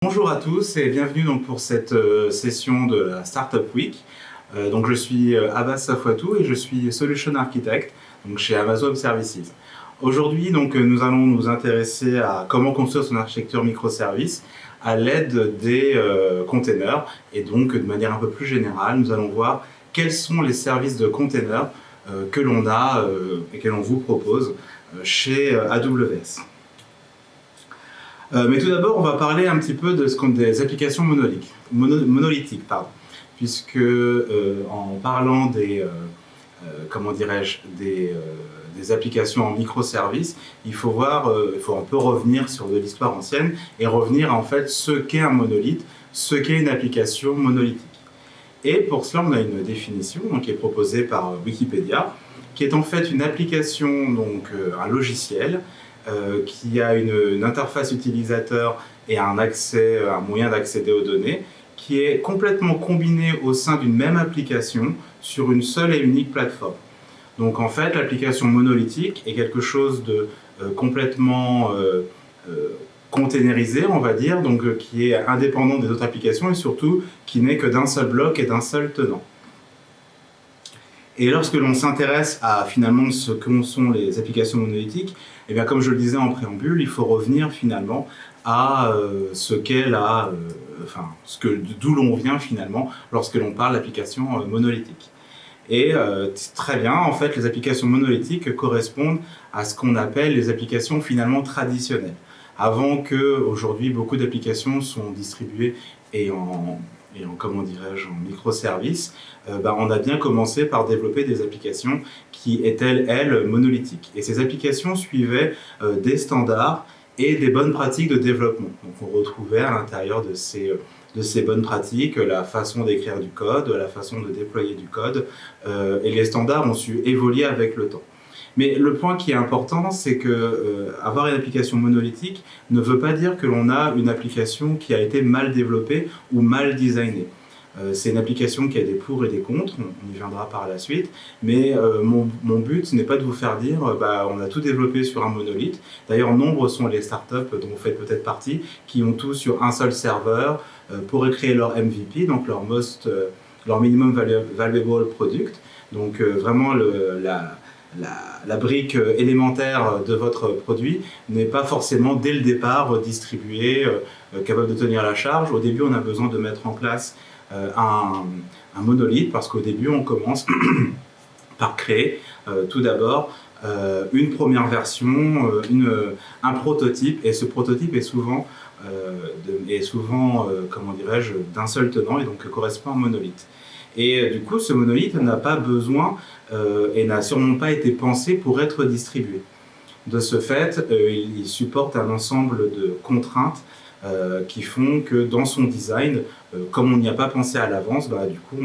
Bonjour à tous et bienvenue donc pour cette session de la Startup Week. Donc je suis Abbas Safouatou et je suis Solution Architect donc chez Amazon Web Services. Aujourd'hui donc nous allons nous intéresser à comment construire son architecture microservice à l'aide des containers, et donc de manière un peu plus générale nous allons voir quels sont les services de containers que l'on a et que l'on vous propose chez AWS. Mais tout d'abord, on va parler un petit peu des applications monolithiques, puisque en parlant des applications en microservices, il faut un peu revenir sur de l'histoire ancienne et revenir en fait ce qu'est un monolithe, ce qu'est une application monolithique. Et pour cela, on a une définition donc, qui est proposée par Wikipédia, qui est en fait une application, donc un logiciel, qui a une interface utilisateur et un moyen d'accéder aux données, qui est complètement combiné au sein d'une même application sur une seule et unique plateforme. Donc en fait, l'application monolithique est quelque chose de complètement containerisé, on va dire, donc qui est indépendant des autres applications et surtout qui n'est que d'un seul bloc et d'un seul tenant. Et lorsque l'on s'intéresse à finalement ce que sont les applications monolithiques, eh bien, comme je le disais en préambule, il faut revenir finalement à d'où l'on vient finalement lorsque l'on parle d'applications monolithiques. Et très bien, en fait, les applications monolithiques correspondent à ce qu'on appelle les applications finalement traditionnelles. Avant que, aujourd'hui, beaucoup d'applications sont distribuées en microservices, on a bien commencé par développer des applications qui étaient, elles, monolithiques. Et ces applications suivaient des standards et des bonnes pratiques de développement. Donc on retrouvait à l'intérieur de ces bonnes pratiques la façon d'écrire du code, la façon de déployer du code, et les standards ont su évoluer avec le temps. Mais le point qui est important, c'est que avoir une application monolithique ne veut pas dire que l'on a une application qui a été mal développée ou mal designée. C'est une application qui a des pour et des contre, on y viendra par la suite, mais mon but n'est pas de vous faire dire on a tout développé sur un monolithe. D'ailleurs, nombre sont les startups dont vous faites peut-être partie, qui ont tout sur un seul serveur pour créer leur MVP, donc leur minimum valuable product, donc vraiment la brique élémentaire de votre produit n'est pas forcément dès le départ distribuée, capable de tenir la charge. Au début, on a besoin de mettre en place un monolithe, parce qu'au début, on commence par créer tout d'abord une première version, un prototype, et ce prototype est souvent d'un seul tenant, et donc correspond à un monolithe. Et du coup, ce monolithe n'a pas besoin et n'a sûrement pas été pensé pour être distribué. De ce fait, il supporte un ensemble de contraintes qui font que dans son design, comme on n'y a pas pensé à l'avance, du coup,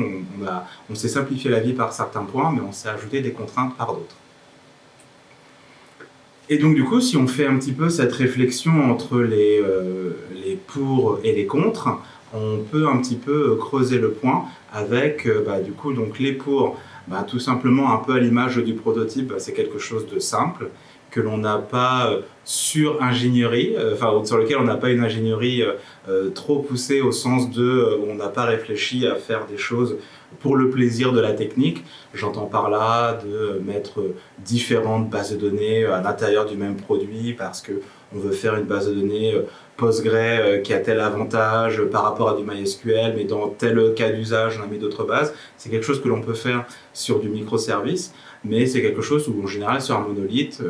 on s'est simplifié la vie par certains points, mais on s'est ajouté des contraintes par d'autres. Et donc du coup, si on fait un petit peu cette réflexion entre les pour et les contre, on peut un petit peu creuser le point avec du coup donc les pour, tout simplement un peu à l'image du prototype, c'est quelque chose de simple que l'on n'a pas sur lequel on n'a pas une ingénierie trop poussée au sens où on n'a pas réfléchi à faire des choses pour le plaisir de la technique. J'entends par là de mettre différentes bases de données à l'intérieur du même produit parce qu'on veut faire une base de données Postgre qui a tel avantage par rapport à du MySQL, mais dans tel cas d'usage, on a mis d'autres bases. C'est quelque chose que l'on peut faire sur du microservice, mais c'est quelque chose où, en général, sur un monolithe,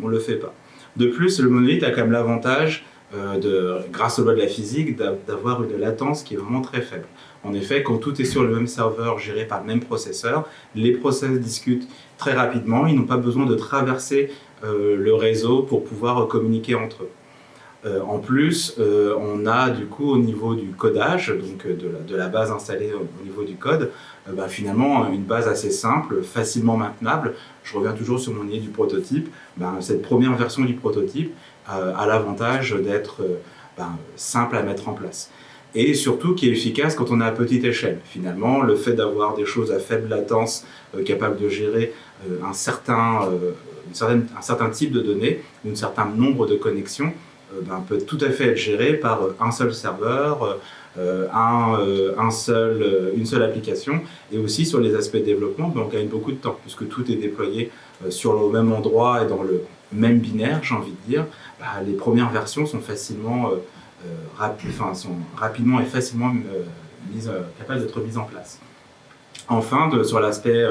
on ne le fait pas. De plus, le monolithe a quand même l'avantage, grâce aux lois de la physique, d'avoir une latence qui est vraiment très faible. En effet, quand tout est sur le même serveur géré par le même processeur, les process discutent très rapidement, ils n'ont pas besoin de traverser le réseau pour pouvoir communiquer entre eux. En plus, on a du coup au niveau du codage, donc de la base installée au niveau du code, finalement une base assez simple, facilement maintenable. Je reviens toujours sur mon idée du prototype. Cette première version du prototype a l'avantage d'être simple à mettre en place. Et surtout qui est efficace quand on est à petite échelle. Finalement, le fait d'avoir des choses à faible latence, capables de gérer un certain type de données, un certain nombre de connexions, peut tout à fait être géré par un seul serveur, une seule application. Et aussi sur les aspects de développement, on gagne beaucoup de temps puisque tout est déployé sur le même endroit et dans le même binaire, j'ai envie de dire. Les premières versions sont sont rapidement et facilement capables d'être mises en place. Enfin, sur l'aspect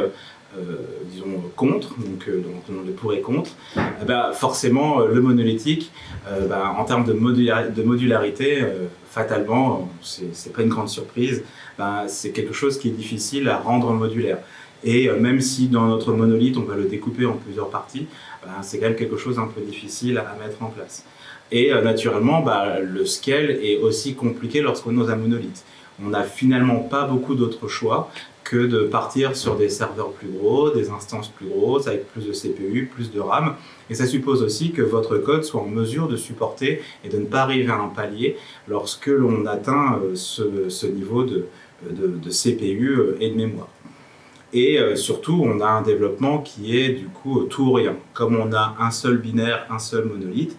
disons contre, donc le pour et contre, forcément le monolithique, en termes de modularité, fatalement, c'est pas une grande surprise, c'est quelque chose qui est difficile à rendre modulaire. Et même si dans notre monolithe on va le découper en plusieurs parties, c'est quand même quelque chose un peu difficile à mettre en place. Et naturellement, le scale est aussi compliqué lorsqu'on est dans un monolithe. On n'a finalement pas beaucoup d'autres choix que de partir sur des serveurs plus gros, des instances plus grosses, avec plus de CPU, plus de RAM. Et ça suppose aussi que votre code soit en mesure de supporter et de ne pas arriver à un palier lorsque l'on atteint ce niveau de CPU et de mémoire. Et surtout, on a un développement qui est du coup tout ou rien. Comme on a un seul binaire, un seul monolithe,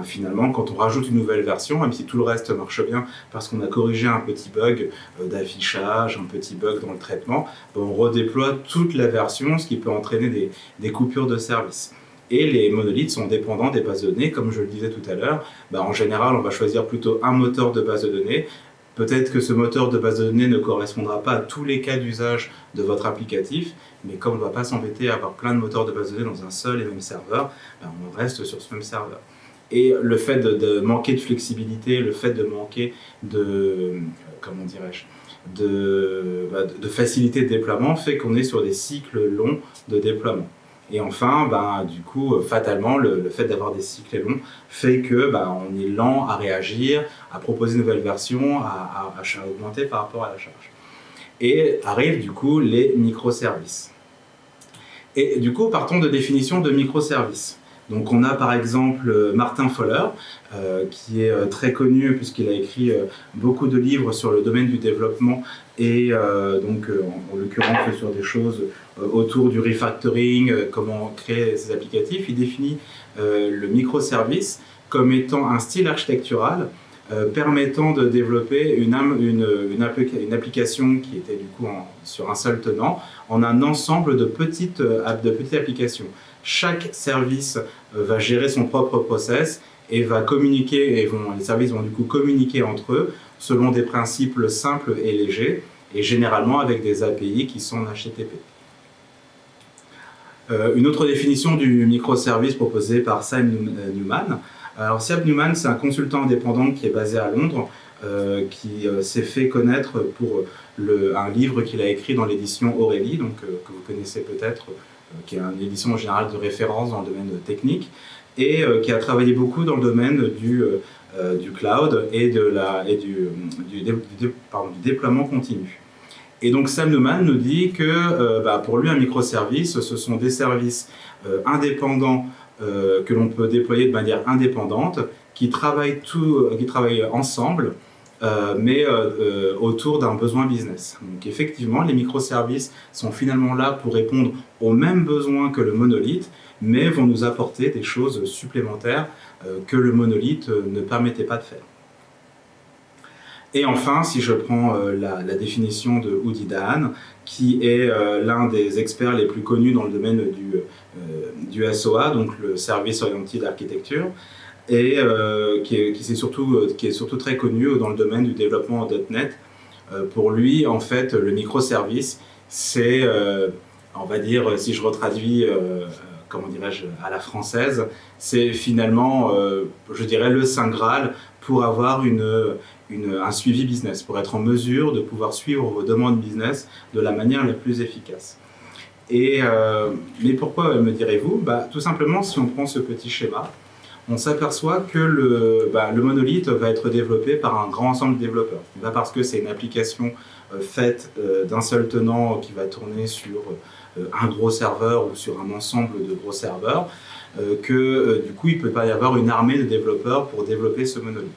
finalement, quand on rajoute une nouvelle version, même si tout le reste marche bien parce qu'on a corrigé un petit bug d'affichage, un petit bug dans le traitement, on redéploie toute la version, ce qui peut entraîner des coupures de service. Et les monolithes sont dépendants des bases de données, comme je le disais tout à l'heure. En général, on va choisir plutôt un moteur de base de données. Peut-être que ce moteur de base de données ne correspondra pas à tous les cas d'usage de votre applicatif, mais comme on ne va pas s'embêter à avoir plein de moteurs de base de données dans un seul et même serveur, on reste sur ce même serveur. Et le fait de manquer de flexibilité, le fait de manquer de facilité de déploiement fait qu'on est sur des cycles longs de déploiement. Et enfin, du coup, fatalement, le fait d'avoir des cycles longs fait que on est lent à réagir, à proposer une nouvelle version, à augmenter par rapport à la charge. Et arrivent du coup les microservices. Et du coup, partons de définition de microservices. Donc on a par exemple Martin Fowler, qui est très connu puisqu'il a écrit beaucoup de livres sur le domaine du développement et en l'occurrence sur des choses autour du refactoring, comment créer ces applicatifs. Il définit le microservice comme étant un style architectural permettant de développer une application qui était du coup sur un seul tenant en un ensemble de petites applications. Chaque service va gérer son propre process et va communiquer, les services vont du coup communiquer entre eux selon des principes simples et légers, et généralement avec des API qui sont en HTTP. Une autre définition du microservice proposée par Sam Newman. Alors Sam Newman, c'est un consultant indépendant qui est basé à Londres, qui s'est fait connaître pour un livre qu'il a écrit dans l'édition Aurélie, que vous connaissez peut-être, qui est une édition en général de référence dans le domaine technique, et qui a travaillé beaucoup dans le domaine du cloud et du déploiement continu. Et donc Sam Newman nous dit que pour lui un microservice, ce sont des services indépendants que l'on peut déployer de manière indépendante, qui travaillent ensemble, mais autour d'un besoin business. Donc effectivement, les microservices sont finalement là pour répondre aux mêmes besoins que le monolithe, mais vont nous apporter des choses supplémentaires que le monolithe ne permettait pas de faire. Et enfin, si je prends la définition de Udi Dahan, qui est l'un des experts les plus connus dans le domaine du SOA, donc le Service Oriented Architecture, et qui est surtout très connu dans le domaine du développement en .NET. Pour lui, en fait, le microservice, c'est, on va dire, si je retraduis, à la française, c'est finalement, je dirais, le Saint Graal pour avoir un suivi business, pour être en mesure de pouvoir suivre vos demandes business de la manière la plus efficace. Mais pourquoi, me direz-vous ? Tout simplement, si on prend ce petit schéma, on s'aperçoit que le monolithe va être développé par un grand ensemble de développeurs. Parce que c'est une application faite d'un seul tenant qui va tourner sur un gros serveur ou sur un ensemble de gros serveurs, du coup il ne peut pas y avoir une armée de développeurs pour développer ce monolithe.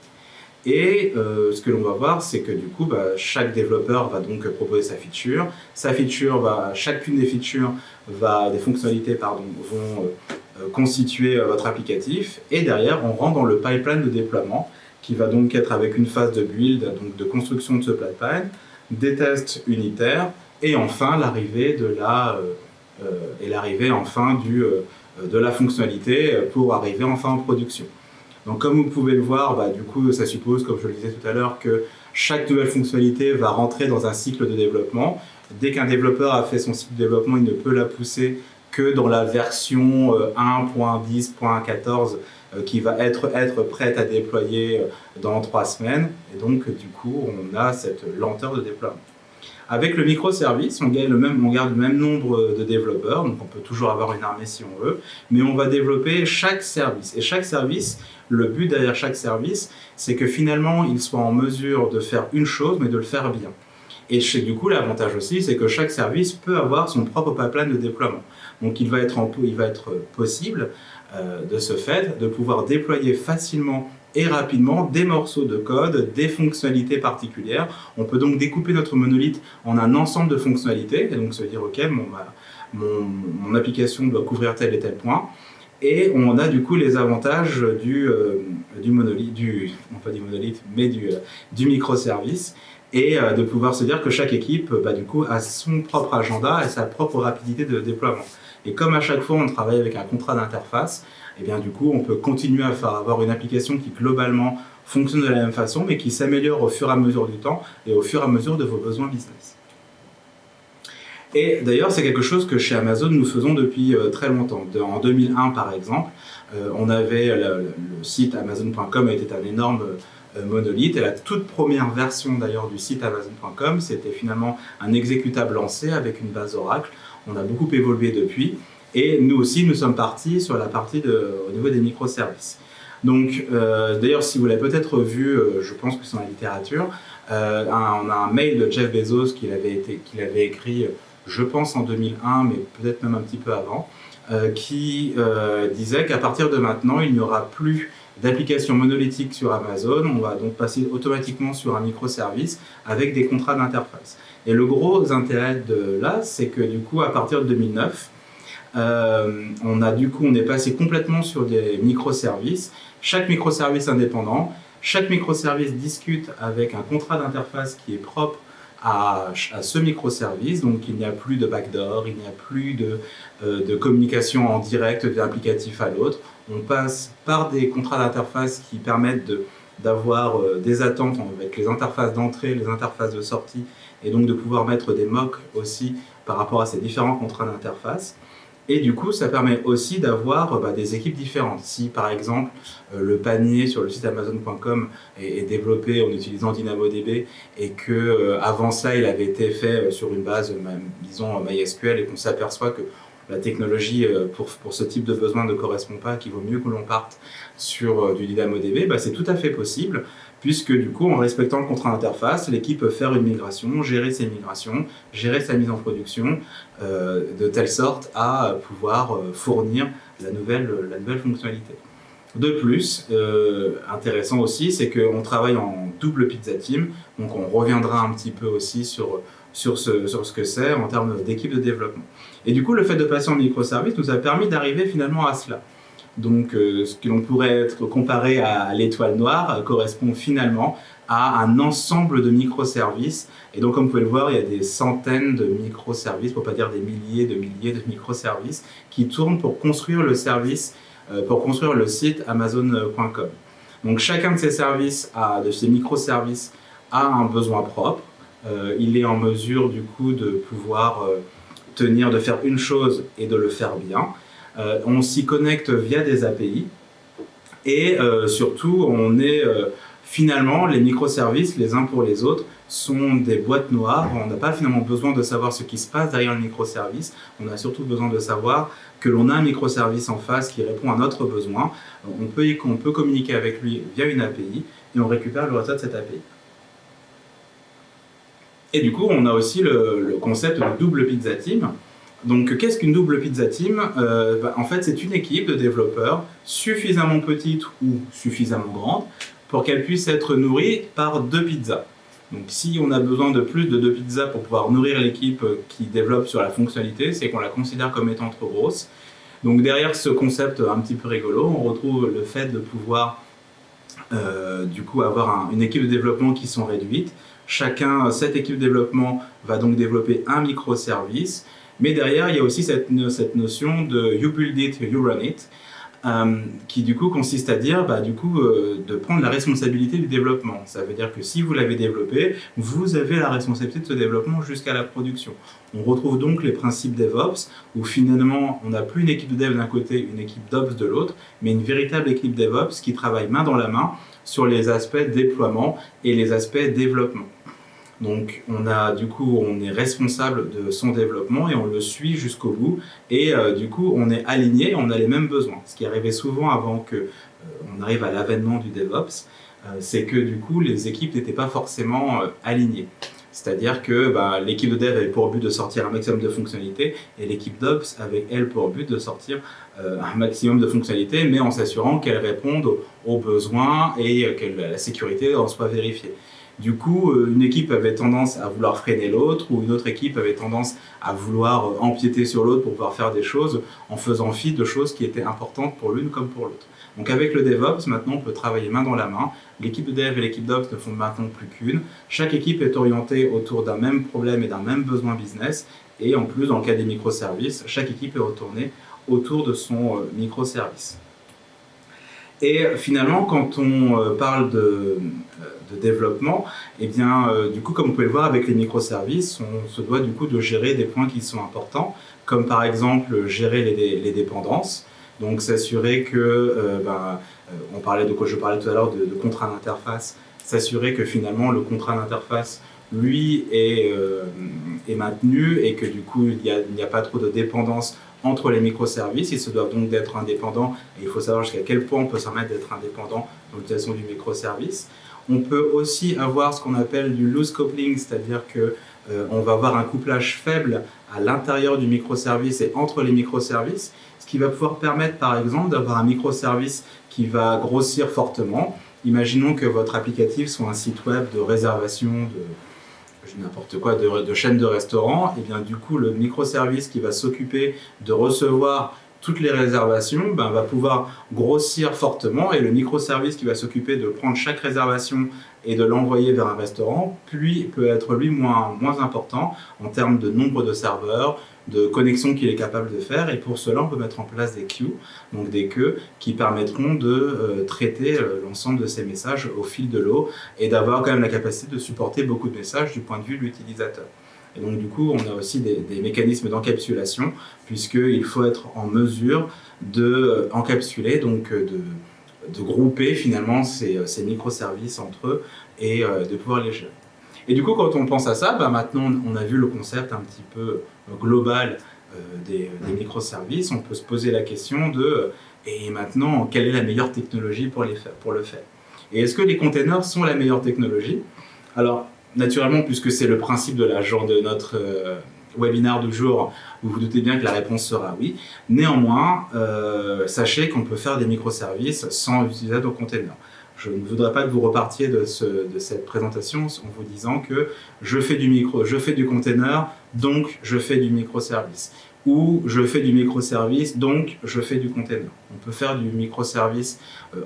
Et ce que l'on va voir, c'est que du coup, chaque développeur va donc proposer sa feature. Chacune des features, des fonctionnalités vont constituer votre applicatif, et derrière on rentre dans le pipeline de déploiement qui va donc être avec une phase de build, donc de construction de ce pipeline, des tests unitaires et enfin l'arrivée de la fonctionnalité pour arriver enfin en production. Donc comme vous pouvez le voir, du coup ça suppose, comme je le disais tout à l'heure, que chaque nouvelle fonctionnalité va rentrer dans un cycle de développement. Dès qu'un développeur a fait son cycle de développement, il ne peut la pousser que dans la version 1.10.14 qui va être prête à déployer dans 3 semaines. Et donc du coup on a cette lenteur de déploiement. Avec le microservice, on garde le même nombre de développeurs, donc on peut toujours avoir une armée si on veut, mais on va développer chaque service. Et chaque service, le but derrière chaque service, c'est que finalement, il soit en mesure de faire une chose, mais de le faire bien. Et du coup, l'avantage aussi, c'est que chaque service peut avoir son propre pipeline de déploiement. Donc il va être possible, de ce fait, de pouvoir déployer facilement et rapidement des morceaux de code, des fonctionnalités particulières. On peut donc découper notre monolithe en un ensemble de fonctionnalités, et donc se dire, ok, mon application doit couvrir tel et tel point, et on a du coup les avantages du microservice, et de pouvoir se dire que chaque équipe du coup, a son propre agenda et sa propre rapidité de déploiement. Et comme à chaque fois on travaille avec un contrat d'interface, et bien du coup on peut continuer à avoir une application qui globalement fonctionne de la même façon, mais qui s'améliore au fur et à mesure du temps et au fur et à mesure de vos besoins business. Et d'ailleurs c'est quelque chose que chez Amazon nous faisons depuis très longtemps. En 2001 par exemple, on avait le site Amazon.com était un énorme monolithe, et la toute première version d'ailleurs du site Amazon.com, c'était finalement un exécutable lancé avec une base Oracle. On a beaucoup évolué depuis, et nous aussi nous sommes partis sur la partie au niveau des microservices. Donc d'ailleurs si vous l'avez peut-être vu, je pense que c'est dans la littérature, on a un mail de Jeff Bezos qu'il avait écrit, je pense en 2001, mais peut-être même un petit peu avant, qui disait qu'à partir de maintenant il n'y aura plus d'applications monolithiques sur Amazon, on va donc passer automatiquement sur un microservice avec des contrats d'interface. Et le gros intérêt de là, c'est que du coup, à partir de 2009, on est passé complètement sur des microservices. Chaque microservice indépendant, chaque microservice discute avec un contrat d'interface qui est propre à ce microservice, donc il n'y a plus de backdoor, il n'y a plus de communication en direct d'un applicatif à l'autre. On passe par des contrats d'interface qui permettent d'avoir des attentes avec les interfaces d'entrée, les interfaces de sortie, et donc de pouvoir mettre des mocks aussi par rapport à ces différents contrats d'interface. Et du coup, ça permet aussi d'avoir des équipes différentes. Si par exemple le panier sur le site Amazon.com est développé en utilisant DynamoDB, et que avant ça il avait été fait sur une base, disons MySQL, et qu'on s'aperçoit que la technologie pour ce type de besoin ne correspond pas, qu'il vaut mieux que l'on parte sur du DynamoDB, c'est tout à fait possible, puisque du coup, en respectant le contrat d'interface, l'équipe peut faire une migration, gérer ses migrations, gérer sa mise en production, de telle sorte à pouvoir fournir la nouvelle fonctionnalité. De plus, intéressant aussi, c'est qu'on travaille en double pizza team, donc on reviendra un petit peu aussi sur ce que c'est en termes d'équipe de développement. Et du coup, le fait de passer en microservice nous a permis d'arriver finalement à cela. Donc, ce que l'on pourrait être comparé à l'étoile noire correspond finalement à un ensemble de microservices. Et donc, comme vous pouvez le voir, il y a des centaines de microservices, pour ne pas dire des milliers de microservices, qui tournent pour construire le service, pour construire le site Amazon.com. Donc, chacun de ces microservices a un besoin propre. Il est en mesure du coup de pouvoir de faire une chose et de le faire bien. On s'y connecte via des API, et surtout finalement les microservices les uns pour les autres sont des boîtes noires. On n'a pas finalement besoin de savoir ce qui se passe derrière le microservice, on a surtout besoin de savoir que l'on a un microservice en face qui répond à notre besoin. On peut communiquer avec lui via une API, et on récupère le résultat de cette API. Et du coup, on a aussi le concept de double pizza team. Donc, qu'est-ce qu'une double pizza team ? En fait, c'est une équipe de développeurs suffisamment petite ou suffisamment grande pour qu'elle puisse être nourrie par 2 pizzas. Donc, si on a besoin de plus de 2 pizzas pour pouvoir nourrir l'équipe qui développe sur la fonctionnalité, c'est qu'on la considère comme étant trop grosse. Donc derrière ce concept un petit peu rigolo, on retrouve le fait de pouvoir du coup avoir une équipe de développement qui sont réduites. Cette équipe de développement va donc développer un microservice, mais derrière il y a aussi cette notion de you build it, you run it, qui du coup consiste à dire de prendre la responsabilité du développement. Ça veut dire que si vous l'avez développé, vous avez la responsabilité de ce développement jusqu'à la production. On retrouve donc les principes DevOps, où finalement on n'a plus une équipe de dev d'un côté, une équipe d'Ops de l'autre, mais une véritable équipe DevOps qui travaille main dans la main sur les aspects déploiement et les aspects développement. Donc on est responsable de son développement et on le suit jusqu'au bout et du coup on est aligné, on a les mêmes besoins. Ce qui arrivait souvent avant que on arrive à l'avènement du DevOps, c'est que du coup les équipes n'étaient pas forcément alignées. C'est-à-dire que l'équipe de dev avait pour but de sortir un maximum de fonctionnalités et l'équipe d'Ops avait elle pour but de sortir un maximum de fonctionnalités, mais en s'assurant qu'elles répondent aux besoins et que la sécurité en soit vérifiée. Du coup, une équipe avait tendance à vouloir freiner l'autre, ou une autre équipe avait tendance à vouloir empiéter sur l'autre pour pouvoir faire des choses en faisant fi de choses qui étaient importantes pour l'une comme pour l'autre. Donc avec le DevOps, maintenant on peut travailler main dans la main. L'équipe de Dev et l'équipe d'Ops ne font maintenant plus qu'une. Chaque équipe est orientée autour d'un même problème et d'un même besoin business. Et en plus, dans le cas des microservices, chaque équipe est retournée autour de son microservice. Et finalement, quand on parle de développement, eh bien, du coup, comme vous pouvez le voir avec les microservices, on se doit du coup de gérer des points qui sont importants, comme par exemple gérer les dépendances. Donc s'assurer que, je parlais tout à l'heure de contrat d'interface, s'assurer que finalement le contrat d'interface, lui, est maintenu et que du coup il n'y a pas trop de dépendance entre les microservices. Ils se doivent donc d'être indépendants et il faut savoir jusqu'à quel point on peut se permettre d'être indépendant dans l'utilisation du microservice. On peut aussi avoir ce qu'on appelle du loose coupling, c'est-à-dire que on va avoir un couplage faible à l'intérieur du microservice et entre les microservices, ce qui va pouvoir permettre par exemple d'avoir un microservice qui va grossir fortement. Imaginons que votre applicatif soit un site web de réservation de chaînes de restaurants, et bien du coup le microservice qui va s'occuper de recevoir toutes les réservations va pouvoir grossir fortement, et le microservice qui va s'occuper de prendre chaque réservation et de l'envoyer vers un restaurant, puis peut être lui moins important en termes de nombre de serveurs, de connexions qu'il est capable de faire, et pour cela on peut mettre en place des queues, donc des queues qui permettront de traiter l'ensemble de ces messages au fil de l'eau et d'avoir quand même la capacité de supporter beaucoup de messages du point de vue de l'utilisateur. Et donc du coup, on a aussi des mécanismes d'encapsulation, puisqu'il faut être en mesure d'encapsuler, donc de grouper finalement ces microservices entre eux et de pouvoir les gérer. Et du coup, quand on pense à ça, maintenant on a vu le concept un petit peu global des microservices. On peut se poser la question et maintenant, quelle est la meilleure technologie pour le faire? Et est-ce que les containers sont la meilleure technologie? Alors, naturellement, puisque c'est le principe de notre webinaire du jour, vous vous doutez bien que la réponse sera oui. Néanmoins, sachez qu'on peut faire des microservices sans utiliser de containers. Je ne voudrais pas que vous repartiez de cette présentation en vous disant que je fais du container, donc je fais du microservice. Ou je fais du microservice, donc je fais du container. On peut faire du microservice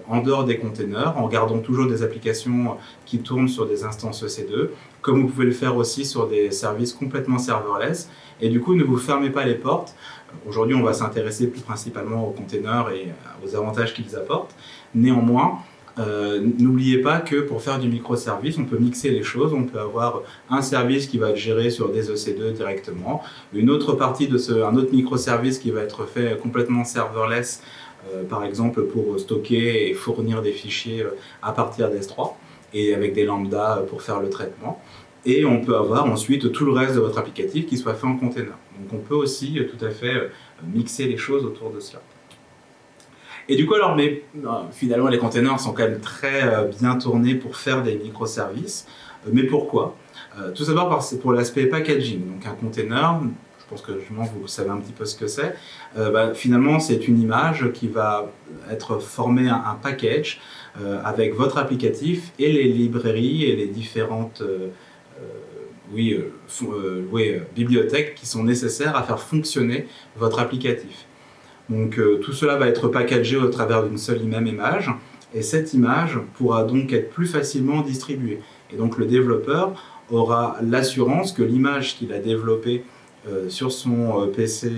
en dehors des containers, en gardant toujours des applications qui tournent sur des instances EC2, comme vous pouvez le faire aussi sur des services complètement serverless. Et du coup, ne vous fermez pas les portes. Aujourd'hui, on va s'intéresser plus principalement aux containers et aux avantages qu'ils apportent. Néanmoins, n'oubliez pas que pour faire du microservice, on peut mixer les choses. On peut avoir un service qui va être géré sur des EC2 directement, une autre partie un autre microservice qui va être fait complètement serverless, par exemple pour stocker et fournir des fichiers à partir d'S3 et avec des lambdas pour faire le traitement. Et on peut avoir ensuite tout le reste de votre applicatif qui soit fait en container. Donc on peut aussi tout à fait mixer les choses autour de cela. Et du coup, finalement, les containers sont quand même très bien tournés pour faire des microservices. Mais pourquoi? Tout d'abord pour l'aspect packaging. Donc un container, je pense que vous savez un petit peu ce que c'est. Finalement, c'est une image qui va être formée un package avec votre applicatif et les librairies et les différentes bibliothèques qui sont nécessaires à faire fonctionner votre applicatif. Donc tout cela va être packagé au travers d'une seule même image, et cette image pourra donc être plus facilement distribuée. Et donc le développeur aura l'assurance que l'image qu'il a développée sur son PC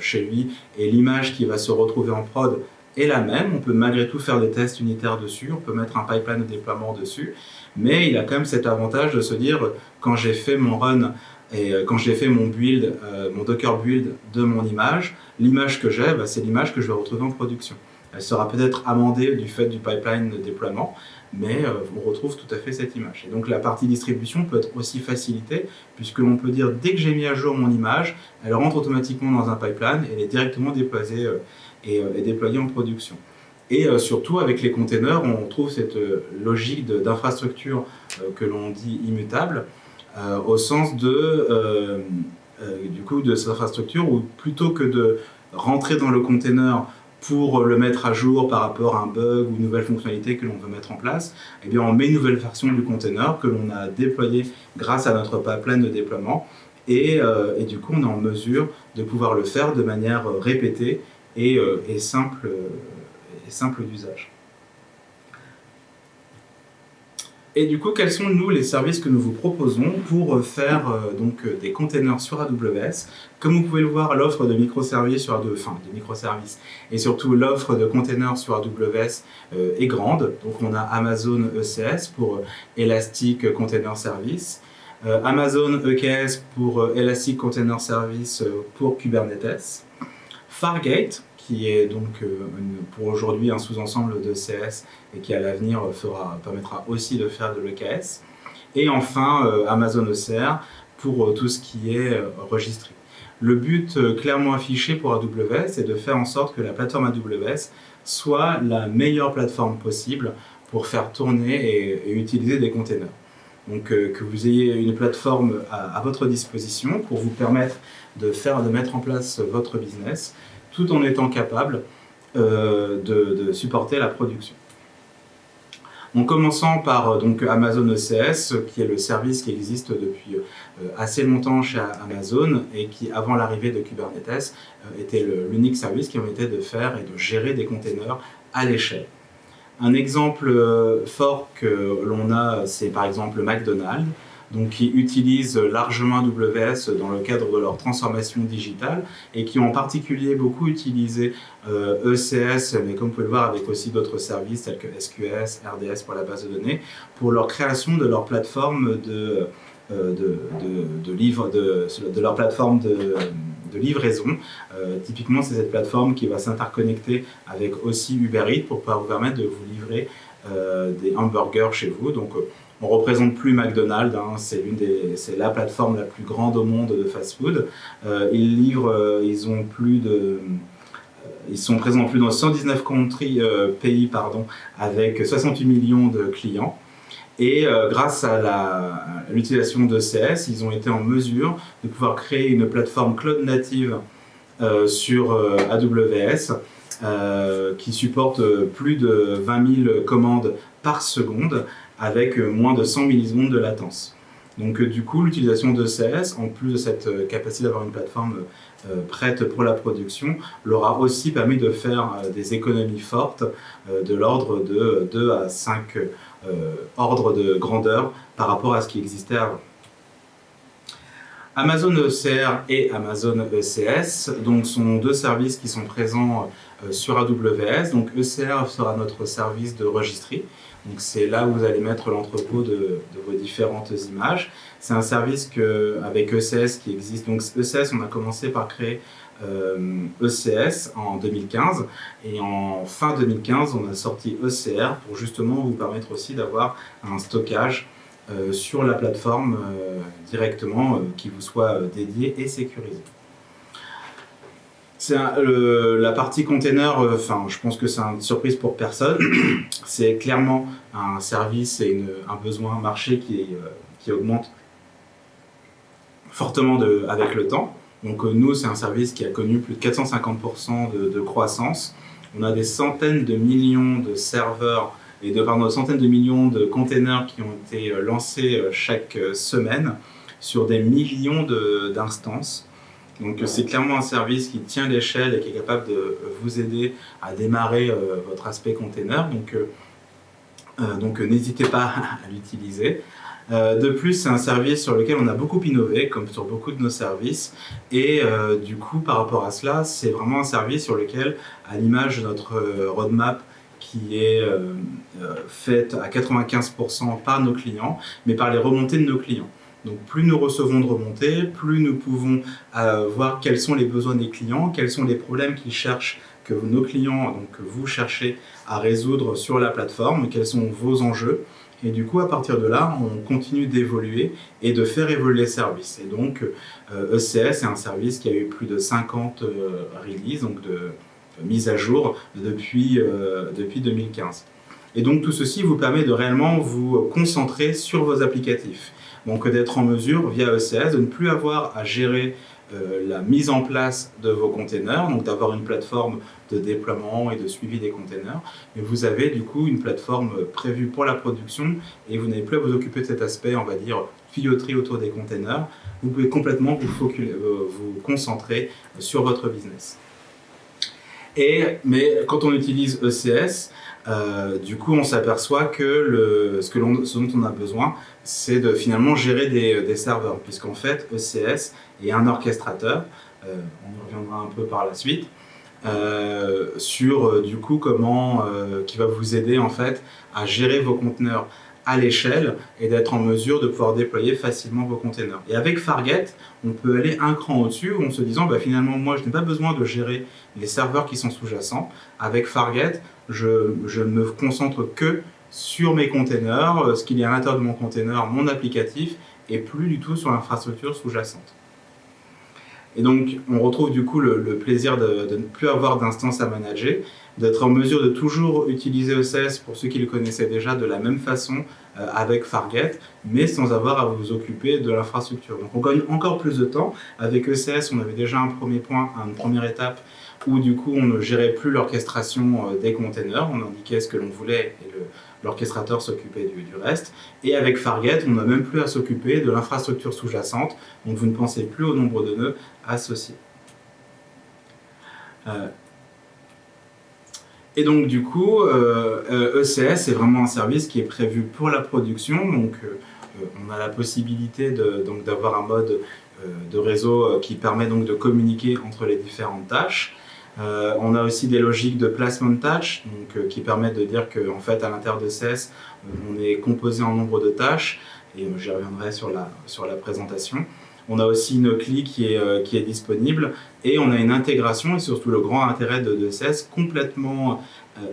chez lui et l'image qui va se retrouver en prod est la même. On peut malgré tout faire des tests unitaires dessus, on peut mettre un pipeline de déploiement dessus, mais il a quand même cet avantage de se dire, quand j'ai fait mon run et quand j'ai fait mon build, mon Docker build de mon image, l'image que j'ai, c'est l'image que je vais retrouver en production. Elle sera peut-être amendée du fait du pipeline de déploiement, mais on retrouve tout à fait cette image. Et donc la partie distribution peut être aussi facilitée, puisque l'on peut dire, dès que j'ai mis à jour mon image, elle rentre automatiquement dans un pipeline et elle est directement déployée et déployée en production. Et surtout, avec les containers, on trouve cette logique d'infrastructure que l'on dit immutable, au sens du coup, de cette infrastructure où plutôt que de rentrer dans le container pour le mettre à jour par rapport à un bug ou une nouvelle fonctionnalité que l'on veut mettre en place, eh bien on met une nouvelle version du container que l'on a déployé grâce à notre pipeline de déploiement et du coup on est en mesure de pouvoir le faire de manière répétée et simple d'usage. Et du coup, quels sont, nous, les services que nous vous proposons pour faire des containers sur AWS? Comme vous pouvez le voir, l'offre de microservices sur microservices et surtout l'offre de containers sur AWS est grande. Donc on a Amazon ECS pour Elastic Container Service, Amazon EKS pour Elastic Container Service pour Kubernetes, Fargate, qui est donc pour aujourd'hui un sous-ensemble de CS et qui à l'avenir permettra aussi de faire de l'EKS. Et enfin Amazon ECR pour tout ce qui est registré. Le but clairement affiché pour AWS est de faire en sorte que la plateforme AWS soit la meilleure plateforme possible pour faire tourner et utiliser des containers. Donc que vous ayez une plateforme à votre disposition pour vous permettre de mettre en place votre business, tout en étant capable de supporter la production. En commençant par Amazon ECS, qui est le service qui existe depuis assez longtemps chez Amazon et qui, avant l'arrivée de Kubernetes, était l'unique service qui permettait de faire et de gérer des containers à l'échelle. Un exemple fort que l'on a, c'est par exemple McDonald's, qui utilisent largement AWS dans le cadre de leur transformation digitale et qui ont en particulier beaucoup utilisé ECS, mais comme vous pouvez le voir avec aussi d'autres services tels que SQS, RDS pour la base de données, pour leur création de leur plateforme de leur plateforme de livraison. Typiquement, c'est cette plateforme qui va s'interconnecter avec aussi Uber Eats pour pouvoir vous permettre de vous livrer des hamburgers chez vous. Donc, on ne représente plus McDonald's, c'est la plateforme la plus grande au monde de fast-food. Ils sont présents dans plus de 119 pays avec 68 millions de clients. Et grâce à l'utilisation d'ECS, ils ont été en mesure de pouvoir créer une plateforme cloud native sur AWS qui supporte plus de 20 000 commandes par seconde avec moins de 100 millisecondes de latence. Donc du coup, l'utilisation d'ECS, en plus de cette capacité d'avoir une plateforme prête pour la production, leur a aussi permis de faire des économies fortes de l'ordre de 2 à 5 ordres de grandeur par rapport à ce qui existait avant. Amazon ECR et Amazon ECS sont deux services qui sont présents sur AWS. Donc ECR sera notre service de registry. Donc c'est là où vous allez mettre l'entrepôt de vos différentes images. C'est un service avec ECS qui existe. Donc ECS, on a commencé par créer ECS en 2015 et en fin 2015, on a sorti ECR pour justement vous permettre aussi d'avoir un stockage sur la plateforme directement qui vous soit dédié et sécurisé. La partie container, je pense que c'est une surprise pour personne. C'est clairement un service et un besoin marché qui augmente fortement avec le temps. Donc nous, c'est un service qui a connu plus de 450% de croissance. On a des centaines de millions de serveurs et des centaines de millions de containers qui ont été lancés chaque semaine sur des millions d'instances. Donc c'est clairement un service qui tient l'échelle et qui est capable de vous aider à démarrer votre aspect container. Donc n'hésitez pas à l'utiliser. De plus, c'est un service sur lequel on a beaucoup innové, comme sur beaucoup de nos services. Et du coup, par rapport à cela, c'est vraiment un service sur lequel, à l'image de notre roadmap qui est faite à 95% par nos clients, mais par les remontées de nos clients. Donc plus nous recevons de remontées, plus nous pouvons voir quels sont les besoins des clients, quels sont les problèmes qu'ils cherchent, que nos clients, donc que vous cherchez à résoudre sur la plateforme, quels sont vos enjeux. Et du coup, à partir de là, on continue d'évoluer et de faire évoluer les services. Et donc, ECS est un service qui a eu plus de 50 releases, donc de mise à jour depuis 2015. Et donc, tout ceci vous permet de réellement vous concentrer sur vos applicatifs. Donc, d'être en mesure, via ECS, de ne plus avoir à gérer la mise en place de vos containers, donc d'avoir une plateforme de déploiement et de suivi des containers, mais vous avez du coup une plateforme prévue pour la production et vous n'avez plus à vous occuper de cet aspect, on va dire, tuyauterie autour des containers. Vous pouvez complètement vous concentrer sur votre business. Mais quand on utilise ECS, du coup, on s'aperçoit que ce dont on a besoin, c'est de finalement gérer des serveurs, puisqu'en fait, ECS est un orchestrateur, on y reviendra un peu par la suite, sur du coup qui va vous aider en fait à gérer vos conteneurs à l'échelle et d'être en mesure de pouvoir déployer facilement vos containers. Et avec Fargate, on peut aller un cran au-dessus en se disant finalement moi je n'ai pas besoin de gérer les serveurs qui sont sous-jacents. Avec Fargate, je ne me concentre que sur mes containers, ce qu'il y a à l'intérieur de mon container, mon applicatif, et plus du tout sur l'infrastructure sous-jacente. Et donc, on retrouve du coup le plaisir de ne plus avoir d'instance à manager, d'être en mesure de toujours utiliser ECS pour ceux qui le connaissaient déjà de la même façon avec Fargate, mais sans avoir à vous occuper de l'infrastructure. Donc on gagne encore plus de temps. Avec ECS, on avait déjà un premier point, une première étape, où du coup on ne gérait plus l'orchestration des containers, on indiquait ce que l'on voulait et l'orchestrateur s'occupait du reste. Et avec Fargate, on n'a même plus à s'occuper de l'infrastructure sous-jacente, donc vous ne pensez plus au nombre de nœuds associés. Et donc du coup, ECS est vraiment un service qui est prévu pour la production, donc on a la possibilité d'avoir un mode de réseau qui permet donc de communiquer entre les différentes tâches. On a aussi des logiques de placement tâches, donc qui permettent de dire qu'en fait à l'intérieur de ECS, on est composé en nombre de tâches, et j'y reviendrai sur la présentation. On a aussi une CLI qui est disponible et on a une intégration et surtout le grand intérêt de ECS complètement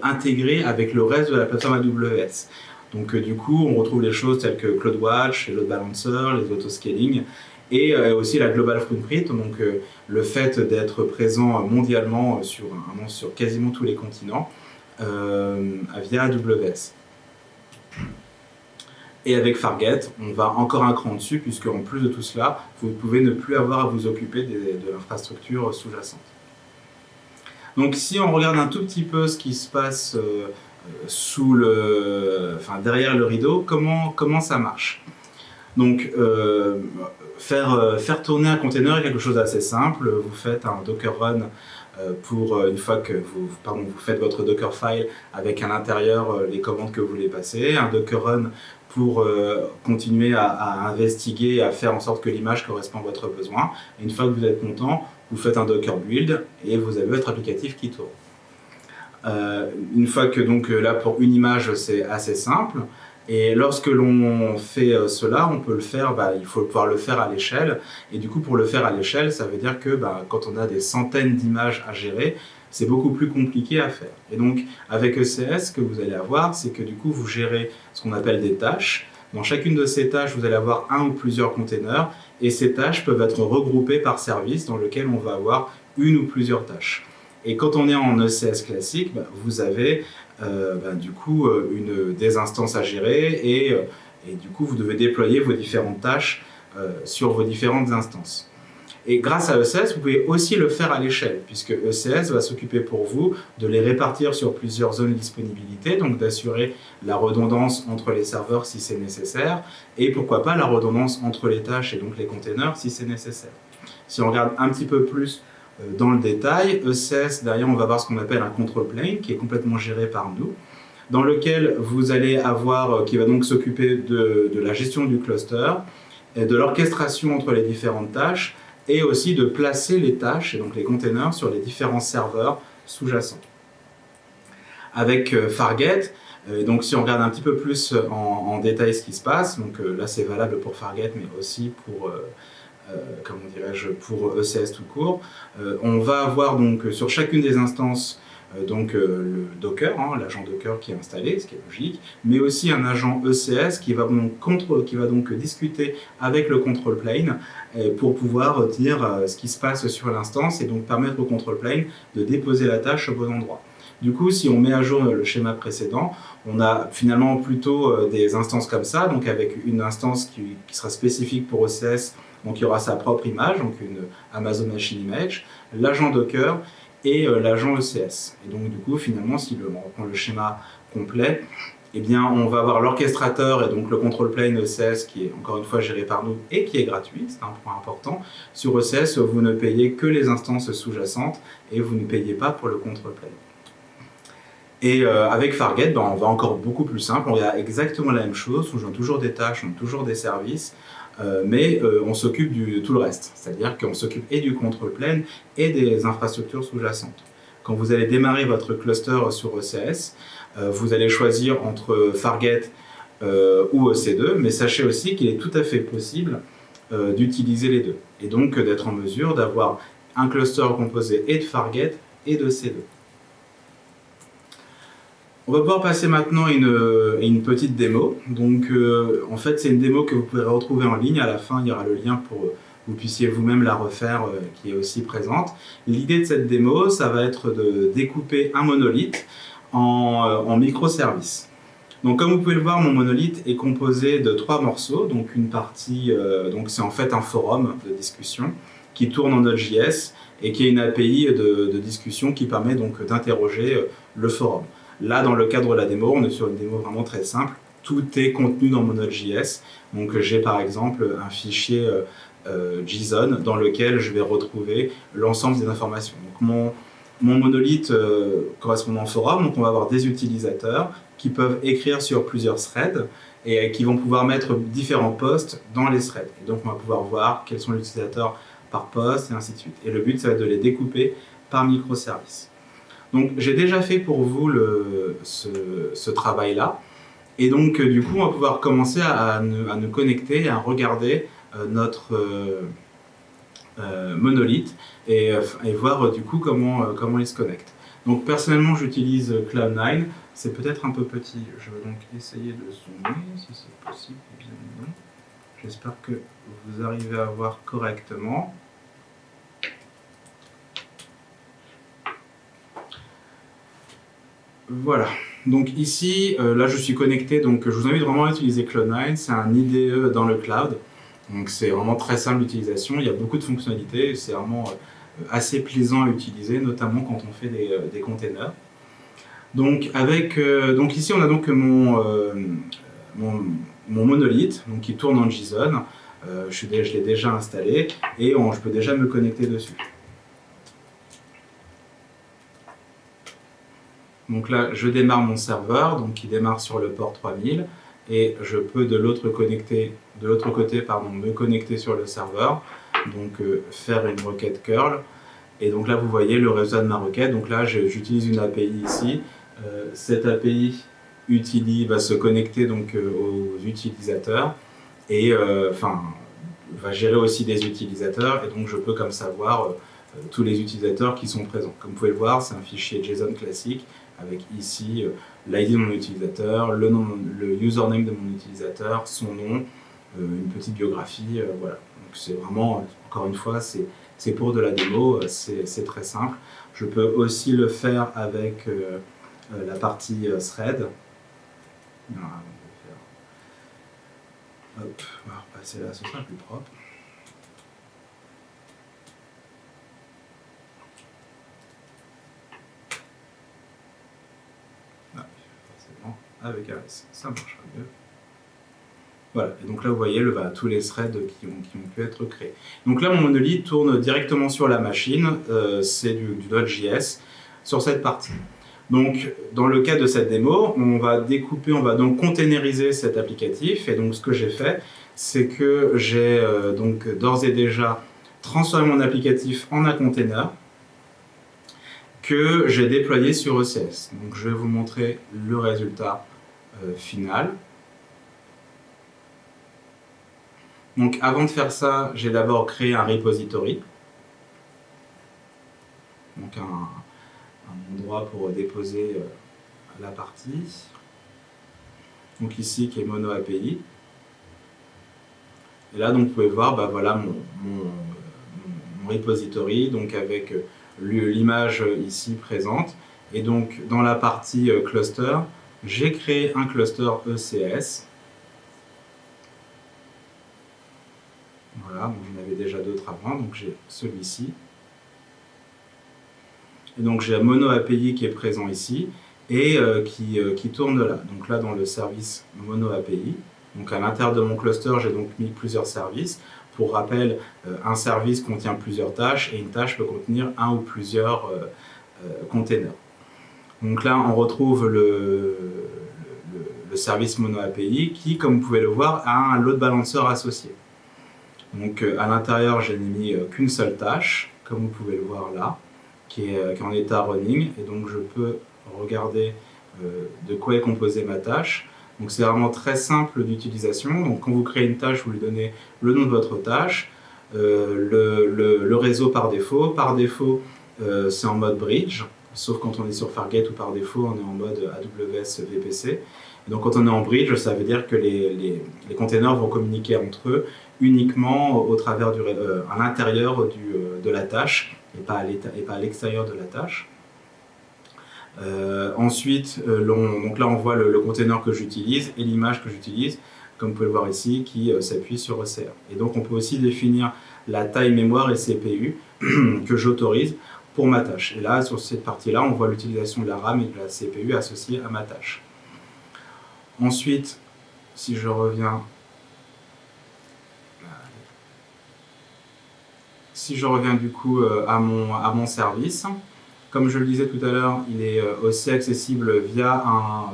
intégré avec le reste de la plateforme AWS. Donc du coup, on retrouve les choses telles que CloudWatch, les load balancers, les autoscaling et aussi la global footprint, donc le fait d'être présent mondialement sur quasiment tous les continents via AWS. Et avec Fargate, on va encore un cran dessus, puisque en plus de tout cela, vous pouvez ne plus avoir à vous occuper de l'infrastructure sous-jacente. Donc si on regarde un tout petit peu ce qui se passe derrière le rideau, comment ça marche? Donc faire tourner un container est quelque chose d'assez simple. Vous faites un Docker Run une fois que vous faites votre Dockerfile avec à l'intérieur les commandes que vous voulez passer, un Docker Run pour continuer à investiguer, à faire en sorte que l'image correspond à votre besoin. Et une fois que vous êtes content, vous faites un Docker Build et vous avez votre applicatif qui tourne. Une fois que là pour une image c'est assez simple, et lorsque l'on fait cela, on peut le faire, il faut pouvoir le faire à l'échelle, et du coup pour le faire à l'échelle, ça veut dire que quand on a des centaines d'images à gérer, c'est beaucoup plus compliqué à faire. Et donc avec ECS, ce que vous allez avoir, c'est que du coup vous gérez ce qu'on appelle des tâches. Dans chacune de ces tâches, vous allez avoir un ou plusieurs containers, et ces tâches peuvent être regroupées par service dans lequel on va avoir une ou plusieurs tâches. Et quand on est en ECS classique, vous avez du coup des instances à gérer et du coup vous devez déployer vos différentes tâches sur vos différentes instances. Et grâce à ECS, vous pouvez aussi le faire à l'échelle, puisque ECS va s'occuper pour vous de les répartir sur plusieurs zones de disponibilité, donc d'assurer la redondance entre les serveurs si c'est nécessaire, et pourquoi pas la redondance entre les tâches et donc les containers si c'est nécessaire. Si on regarde un petit peu plus dans le détail, ECS, derrière, on va voir ce qu'on appelle un control plane, qui est complètement géré par nous, dans lequel vous allez avoir, qui va donc s'occuper de la gestion du cluster, et de l'orchestration entre les différentes tâches, et aussi de placer les tâches, et donc les containers, sur les différents serveurs sous-jacents. Avec Fargate, donc si on regarde un petit peu plus en détail ce qui se passe, donc là c'est valable pour Fargate, mais aussi pour comment dirais-je, pour ECS tout court, on va avoir donc sur chacune des instances le Docker, hein, l'agent Docker qui est installé, ce qui est logique, mais aussi un agent ECS qui va donc discuter avec le control plane pour pouvoir dire ce qui se passe sur l'instance et donc permettre au control plane de déposer la tâche au bon endroit. Du coup, si on met à jour le schéma précédent, on a finalement plutôt des instances comme ça, donc avec une instance qui sera spécifique pour ECS, donc il y aura sa propre image, donc une Amazon Machine Image, l'agent Docker et l'agent ECS. Et donc du coup, finalement, si on reprend le schéma complet, eh bien, on va avoir l'orchestrateur et donc le control plane ECS qui est encore une fois géré par nous et qui est gratuit, c'est un point important. Sur ECS, vous ne payez que les instances sous-jacentes et vous ne payez pas pour le control plane. Et avec Fargate, on va encore beaucoup plus simple, on a exactement la même chose, on joue toujours des tâches, on a toujours des services, mais on s'occupe de tout le reste, c'est-à-dire qu'on s'occupe et du control plane et des infrastructures sous-jacentes. Quand vous allez démarrer votre cluster sur ECS, vous allez choisir entre Fargate ou EC2, mais sachez aussi qu'il est tout à fait possible d'utiliser les deux, et donc d'être en mesure d'avoir un cluster composé et de Fargate et de EC2. On va pouvoir passer maintenant à une petite démo. Donc, en fait, c'est une démo que vous pourrez retrouver en ligne. À la fin, il y aura le lien pour que vous puissiez vous-même la refaire, qui est aussi présente. L'idée de cette démo, ça va être de découper un monolithe en microservices. Donc, comme vous pouvez le voir, mon monolithe est composé de 3 morceaux. Donc, une partie, donc c'est en fait un forum de discussion qui tourne en Node.js et qui est une API de discussion qui permet donc d'interroger le forum. Là, dans le cadre de la démo, on est sur une démo vraiment très simple. Tout est contenu dans mon Node.js. Donc, j'ai par exemple un fichier JSON dans lequel je vais retrouver l'ensemble des informations. Donc, mon monolithe correspond au forum. Donc, on va avoir des utilisateurs qui peuvent écrire sur plusieurs threads et qui vont pouvoir mettre différents posts dans les threads. Et donc, on va pouvoir voir quels sont les utilisateurs par post et ainsi de suite. Et le but, ça va être de les découper par microservices. Donc j'ai déjà fait pour vous ce travail-là. Et donc du coup, on va pouvoir commencer à nous connecter, à regarder notre monolithe et voir du coup comment il se connecte. Donc personnellement, j'utilise Cloud9. C'est peut-être un peu petit. Je vais donc essayer de zoomer si c'est possible. Évidemment. J'espère que vous arrivez à voir correctement. Voilà, donc ici, là je suis connecté, donc je vous invite vraiment à utiliser Cloud9, c'est un IDE dans le cloud, donc c'est vraiment très simple d'utilisation, il y a beaucoup de fonctionnalités, c'est vraiment assez plaisant à utiliser, notamment quand on fait des containers. Donc, donc ici on a donc mon monolithe donc, qui tourne en JSON, je l'ai déjà installé et je peux déjà me connecter dessus. Donc là, je démarre mon serveur, donc qui démarre sur le port 3000, et je peux de l'autre côté, me connecter sur le serveur, donc faire une requête curl. Et donc là, vous voyez le résultat de ma requête. Donc là, j'utilise une API ici. Cette API va se connecter donc aux utilisateurs et va gérer aussi des utilisateurs. Et donc je peux comme ça voir tous les utilisateurs qui sont présents. Comme vous pouvez le voir, c'est un fichier JSON classique avec ici l'ID de mon utilisateur, le username de mon utilisateur, son nom, une petite biographie, voilà. Donc c'est vraiment, encore une fois, c'est pour de la démo, c'est très simple. Je peux aussi le faire avec la partie thread. Voilà, hop, on va repasser là, ce sera plus propre. Avec AS, ça marchera mieux. Voilà, et donc là vous voyez tous les threads qui ont pu être créés. Donc là mon monolithe tourne directement sur la machine, c'est du Node.js sur cette partie. Donc dans le cas de cette démo, on va découper, on va donc containeriser cet applicatif, et donc ce que j'ai fait, c'est que j'ai donc d'ores et déjà transformé mon applicatif en un container que j'ai déployé sur ECS. Donc je vais vous montrer le résultat final. Donc avant de faire ça, j'ai d'abord créé un repository, donc un endroit pour déposer la partie. Donc ici qui est Mono API. Et là donc vous pouvez voir, voilà mon repository, donc avec l'image ici présente. Et donc dans la partie cluster, j'ai créé un cluster ECS. Voilà, donc j'en avais déjà d'autres avant, donc j'ai celui-ci. Et donc j'ai Mono API qui est présent ici et qui tourne là. Donc là dans le service Mono API, donc à l'intérieur de mon cluster, j'ai donc mis plusieurs services. Pour rappel, un service contient plusieurs tâches et une tâche peut contenir un ou plusieurs containers. Donc là on retrouve le service Mono API qui, comme vous pouvez le voir, a un load balancer associé. Donc à l'intérieur, j'ai mis qu'une seule tâche, comme vous pouvez le voir là, qui est en état running, et donc je peux regarder de quoi est composée ma tâche. Donc c'est vraiment très simple d'utilisation. Donc quand vous créez une tâche, vous lui donnez le nom de votre tâche, le réseau par défaut. Par défaut, c'est en mode bridge, sauf quand on est sur Fargate ou par défaut, on est en mode AWS VPC. Et donc quand on est en bridge, ça veut dire que les containers vont communiquer entre eux uniquement au travers à l'intérieur de la tâche et pas à l'extérieur de la tâche. Ensuite, donc là on voit le container que j'utilise et l'image que j'utilise, comme vous pouvez le voir ici, qui s'appuie sur ECR. Et donc on peut aussi définir la taille mémoire et CPU que j'autorise pour ma tâche. Et là, sur cette partie-là, on voit l'utilisation de la RAM et de la CPU associée à ma tâche. Ensuite, si je reviens du coup à mon service, comme je le disais tout à l'heure, il est aussi accessible via un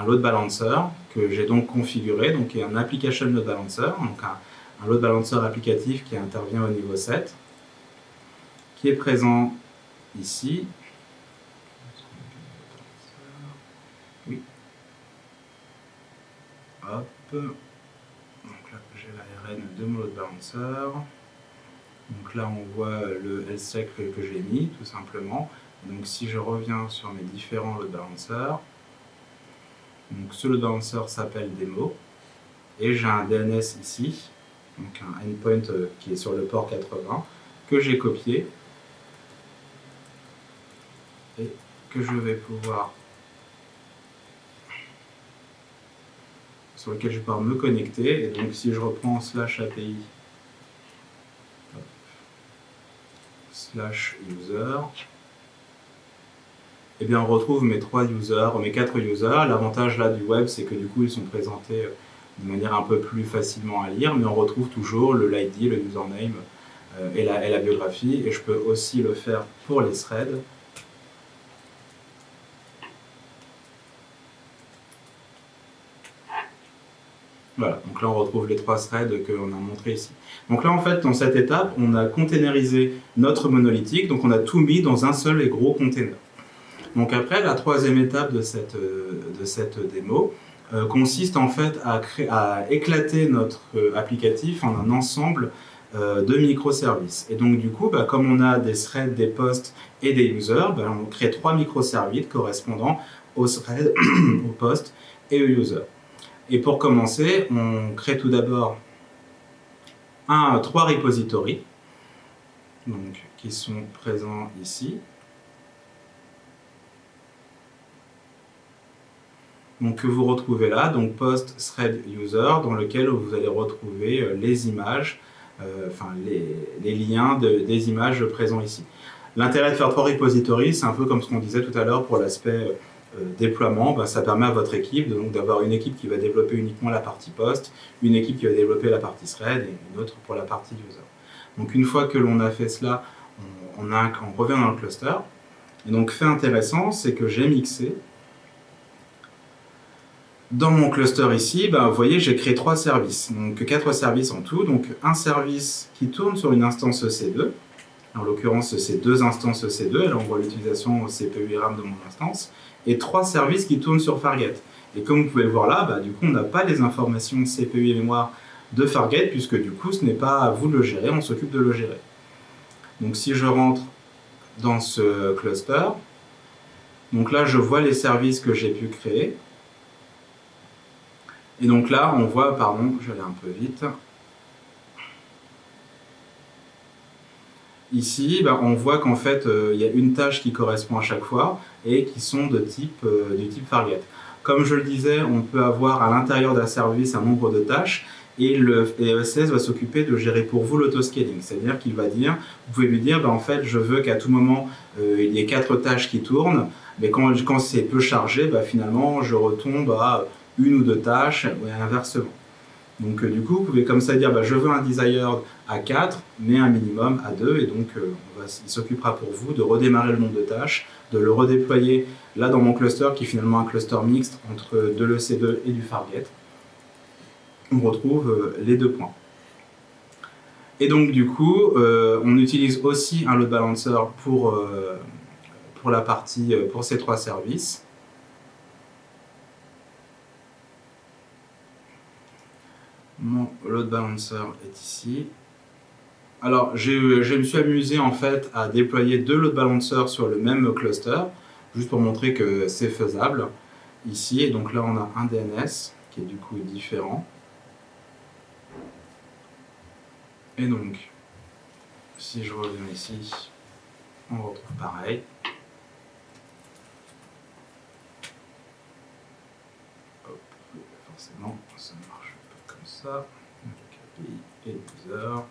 load balancer que j'ai donc configuré, donc qui est un application load balancer, donc un load balancer applicatif qui intervient au niveau 7, qui est présent ici. Oui. Hop. Donc là, j'ai l'ARN de mon load balancer. Donc là, on voit le LSEC que j'ai mis, tout simplement. Donc si je reviens sur mes différents load balancers, donc ce load balancer s'appelle Demo, et j'ai un DNS ici, donc un endpoint qui est sur le port 80, que j'ai copié, et que je vais pouvoir, sur lequel je vais pouvoir me connecter. Et donc si je reprends /API /user, et bien on retrouve mes 4 users. L'avantage là du web, c'est que du coup ils sont présentés de manière un peu plus facilement à lire, mais on retrouve toujours le l'ID, le username et la biographie. Et je peux aussi le faire pour les threads. Voilà, donc là on retrouve les 3 threads qu'on a montrés ici. Donc là en fait, dans cette étape, on a containerisé notre monolithique, donc on a tout mis dans un seul et gros container. Donc après, la troisième étape de cette démo consiste en fait à éclater notre applicatif en un ensemble de microservices. Et donc du coup, comme on a des threads, des posts et des users, on crée 3 microservices correspondant aux threads, aux posts et aux users. Et pour commencer, on crée tout d'abord 3 repositories, donc, qui sont présents ici. Donc, que vous retrouvez là, donc post thread user, dans lequel vous allez retrouver les images, les liens des images présents ici. L'intérêt de faire 3 repositories, c'est un peu comme ce qu'on disait tout à l'heure pour l'aspect déploiement, ben, ça permet à votre équipe d'avoir une équipe qui va développer uniquement la partie post, une équipe qui va développer la partie thread et une autre pour la partie user. Donc une fois que l'on a fait cela, on revient dans le cluster. Et donc fait intéressant, c'est que j'ai mixé. Dans mon cluster ici, ben, vous voyez, j'ai créé 3 services, donc 4 services en tout. Donc un service qui tourne sur une instance EC2, en l'occurrence c'est 2 instances EC2, là on voit l'utilisation CPU et RAM de mon instance, et 3 services qui tournent sur Fargate. Et comme vous pouvez le voir là, bah, du coup on n'a pas les informations CPU et mémoire de Fargate, puisque du coup ce n'est pas à vous de le gérer, on s'occupe de le gérer. Donc si je rentre dans ce cluster, donc là je vois les services que j'ai pu créer. Et donc là, on voit, pardon, je vais aller un peu vite. Ici, ben, on voit qu'en fait, il y a une tâche qui correspond à chaque fois et qui sont du type Fargate. Comme je le disais, on peut avoir à l'intérieur d'un service un nombre de tâches et l'ESS va s'occuper de gérer pour vous l'autoscaling. C'est-à-dire qu'il va dire, vous pouvez lui dire, ben, en fait, je veux qu'à tout moment, il y ait 4 tâches qui tournent, mais quand c'est peu chargé, ben, finalement, je retombe à 1 ou 2 tâches, et inversement. Donc du coup, vous pouvez comme ça dire, bah, je veux un desired à 4, mais un minimum à 2, et donc il s'occupera pour vous de redémarrer le nombre de tâches, de le redéployer là dans mon cluster, qui est finalement un cluster mixte entre de l'EC2 et du Fargate. On retrouve les 2 points. Et donc du coup, on utilise aussi un load balancer pour la partie, pour ces 3 services. Mon load balancer est ici. Alors, je me suis amusé en fait à déployer 2 load balancers sur le même cluster, juste pour montrer que c'est faisable. Ici, et donc là on a un DNS qui est du coup différent. Et donc, si je reviens ici, on retrouve pareil. Hop, forcément, ça marche pas comme ça. API et user.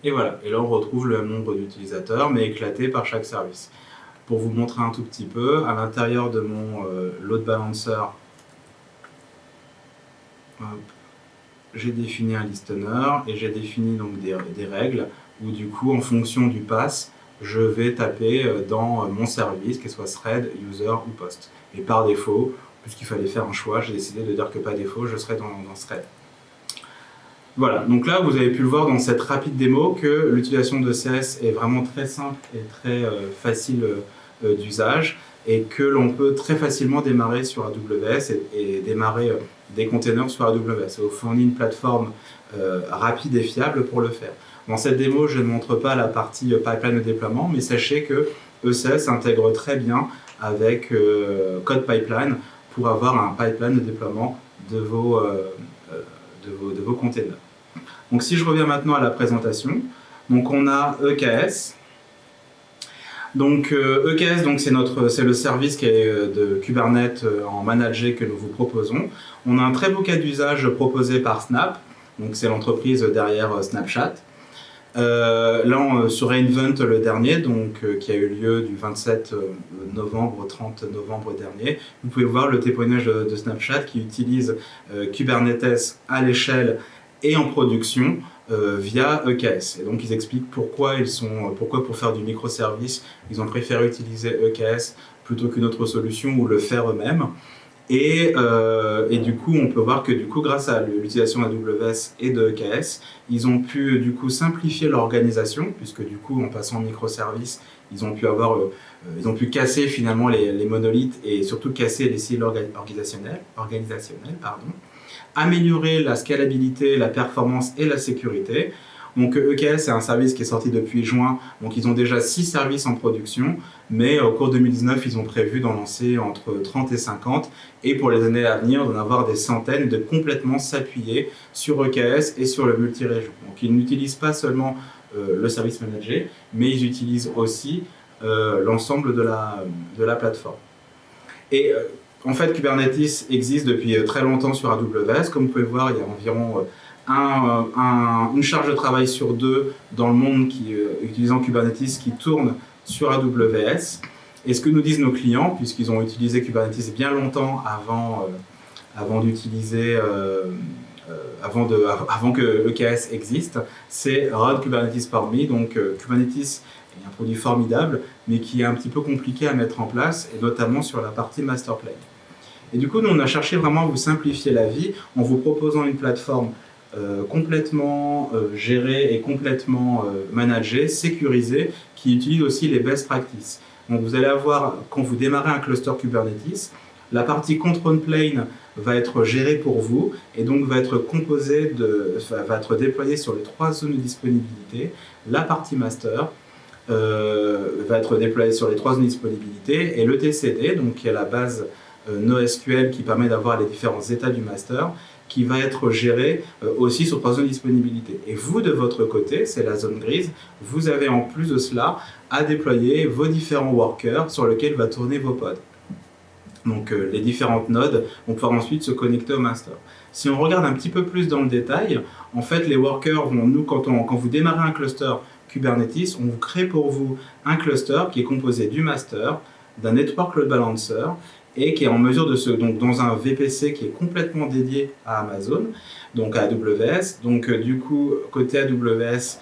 Et voilà, et là on retrouve le nombre d'utilisateurs, mais éclaté par chaque service. Pour vous montrer un tout petit peu, à l'intérieur de mon load balancer, j'ai défini un listener et j'ai défini donc des règles où du coup en fonction du pass je vais taper dans mon service, qu'il soit thread, user ou post. Et par défaut, puisqu'il fallait faire un choix, j'ai décidé de dire que par défaut je serai dans thread. Voilà, donc là vous avez pu le voir dans cette rapide démo que l'utilisation de CS est vraiment très simple et très facile d'usage, et que l'on peut très facilement démarrer sur AWS et démarrer des containers sur AWS. Ça vous fournit une plateforme rapide et fiable pour le faire. Dans cette démo, je ne montre pas la partie pipeline de déploiement, mais sachez que ECS intègre très bien avec Code Pipeline pour avoir un pipeline de déploiement de vos containers. Donc si je reviens maintenant à la présentation, donc on a EKS. Donc EKS, donc c'est le service qui est de Kubernetes en managé que nous vous proposons. On a un très beau cas d'usage proposé par Snap, donc c'est l'entreprise derrière Snapchat. Là, sur reInvent le dernier, donc, qui a eu lieu du 27 novembre au 30 novembre dernier, vous pouvez voir le témoignage de Snapchat qui utilise Kubernetes à l'échelle et en production via EKS. Et donc ils expliquent pourquoi pour faire du microservice, ils ont préféré utiliser EKS plutôt qu'une autre solution ou le faire eux-mêmes. Et du coup, on peut voir que du coup, grâce à l'utilisation d'AWS et de EKS, ils ont pu du coup simplifier l'organisation, puisque du coup, en passant en microservices, ils ont pu casser finalement les monolithes et surtout casser les silos organisationnels, améliorer la scalabilité, la performance et la sécurité. Donc EKS, c'est un service qui est sorti depuis juin, donc ils ont déjà 6 services en production, mais au cours 2019, ils ont prévu d'en lancer entre 30 et 50, et pour les années à venir, d'en avoir des centaines, de complètement s'appuyer sur EKS et sur le multi-région. Donc ils n'utilisent pas seulement le service managé, mais ils utilisent aussi l'ensemble de la plateforme. Et en fait, Kubernetes existe depuis très longtemps sur AWS. Comme vous pouvez voir, il y a environ une charge de travail sur 2 dans le monde utilisant Kubernetes qui tourne sur AWS. Et ce que nous disent nos clients, puisqu'ils ont utilisé Kubernetes bien longtemps avant d'utiliser, avant que EKS existe, c'est Run Kubernetes for me. Donc Kubernetes est un produit formidable, mais qui est un petit peu compliqué à mettre en place, et notamment sur la partie master plane. Et du coup, nous, on a cherché vraiment à vous simplifier la vie en vous proposant une plateforme complètement gérée et complètement managée, sécurisée, qui utilise aussi les best practices. Donc vous allez avoir, quand vous démarrez un cluster Kubernetes, la partie control plane va être gérée pour vous et donc va être déployée sur les 3 zones de disponibilité. La partie master va être déployée sur les 3 zones de disponibilité et le TCD, donc qui est la base NoSQL qui permet d'avoir les différents états du master, qui va être géré aussi sur 3 zones de disponibilité. Et vous, de votre côté, c'est la zone grise, vous avez en plus de cela à déployer vos différents workers sur lesquels va tourner vos pods. Donc les différentes nodes vont pouvoir ensuite se connecter au master. Si on regarde un petit peu plus dans le détail, en fait les workers vont, quand vous démarrez un cluster Kubernetes, on vous crée pour vous un cluster qui est composé du master, d'un network load balancer, et qui est en mesure donc dans un VPC qui est complètement dédié à Amazon, donc à AWS. Donc du coup, côté AWS,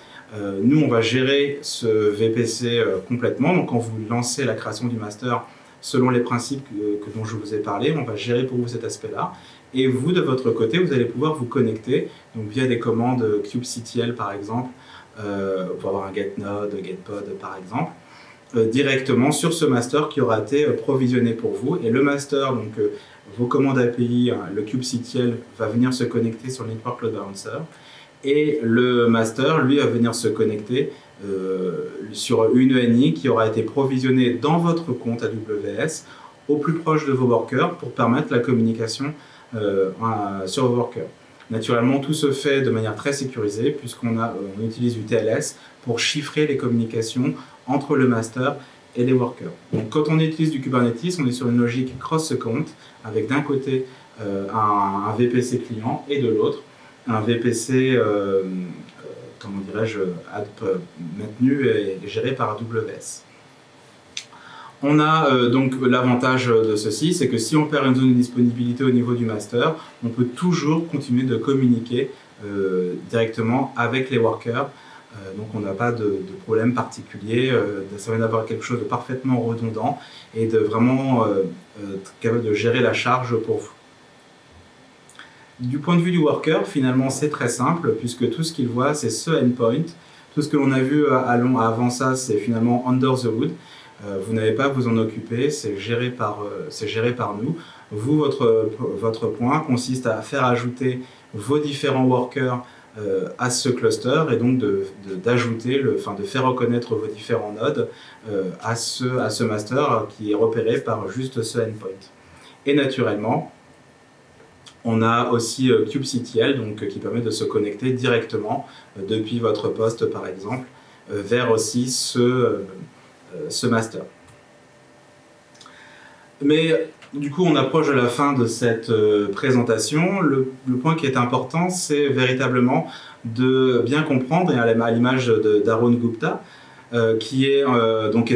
nous on va gérer ce VPC complètement. Donc quand vous lancez la création du master, selon les principes dont je vous ai parlé, on va gérer pour vous cet aspect-là. Et vous, de votre côté, vous allez pouvoir vous connecter donc via des commandes kubectl par exemple, pour avoir un getNode, getPod par exemple, directement sur ce master qui aura été provisionné pour vous. Et le master, donc vos commandes API, le kubectl va venir se connecter sur le Network Load Balancer. Et le master, lui, va venir se connecter sur une ENI qui aura été provisionnée dans votre compte AWS au plus proche de vos workers pour permettre la communication sur vos workers. Naturellement, tout se fait de manière très sécurisée puisqu'on utilise du TLS pour chiffrer les communications entre le master et les workers. Donc, quand on utilise du Kubernetes, on est sur une logique cross-account avec d'un côté un VPC client et de l'autre un VPC comment dirais-je, maintenu et géré par AWS. On a donc l'avantage de ceci, c'est que si on perd une zone de disponibilité au niveau du master, on peut toujours continuer de communiquer directement avec les workers. Donc on n'a pas de problème particulier. Ça va d'avoir quelque chose de parfaitement redondant et de vraiment capable de gérer la charge pour vous. Du point de vue du worker, finalement, c'est très simple, puisque tout ce qu'il voit, c'est ce endpoint. Tout ce que l'on a vu avant ça, c'est finalement under the hood. Vous n'avez pas à vous en occuper, c'est géré par nous. Vous, votre point consiste à faire ajouter vos différents workers à ce cluster et donc de faire reconnaître vos différents nodes à ce master qui est repéré par juste ce endpoint. Et naturellement, on a aussi kubectl donc, qui permet de se connecter directement depuis votre poste par exemple vers aussi ce master. Mais du coup on approche de la fin de cette présentation. Le point qui est important, c'est véritablement de bien comprendre, et à l'image d'Arun Gupta, qui est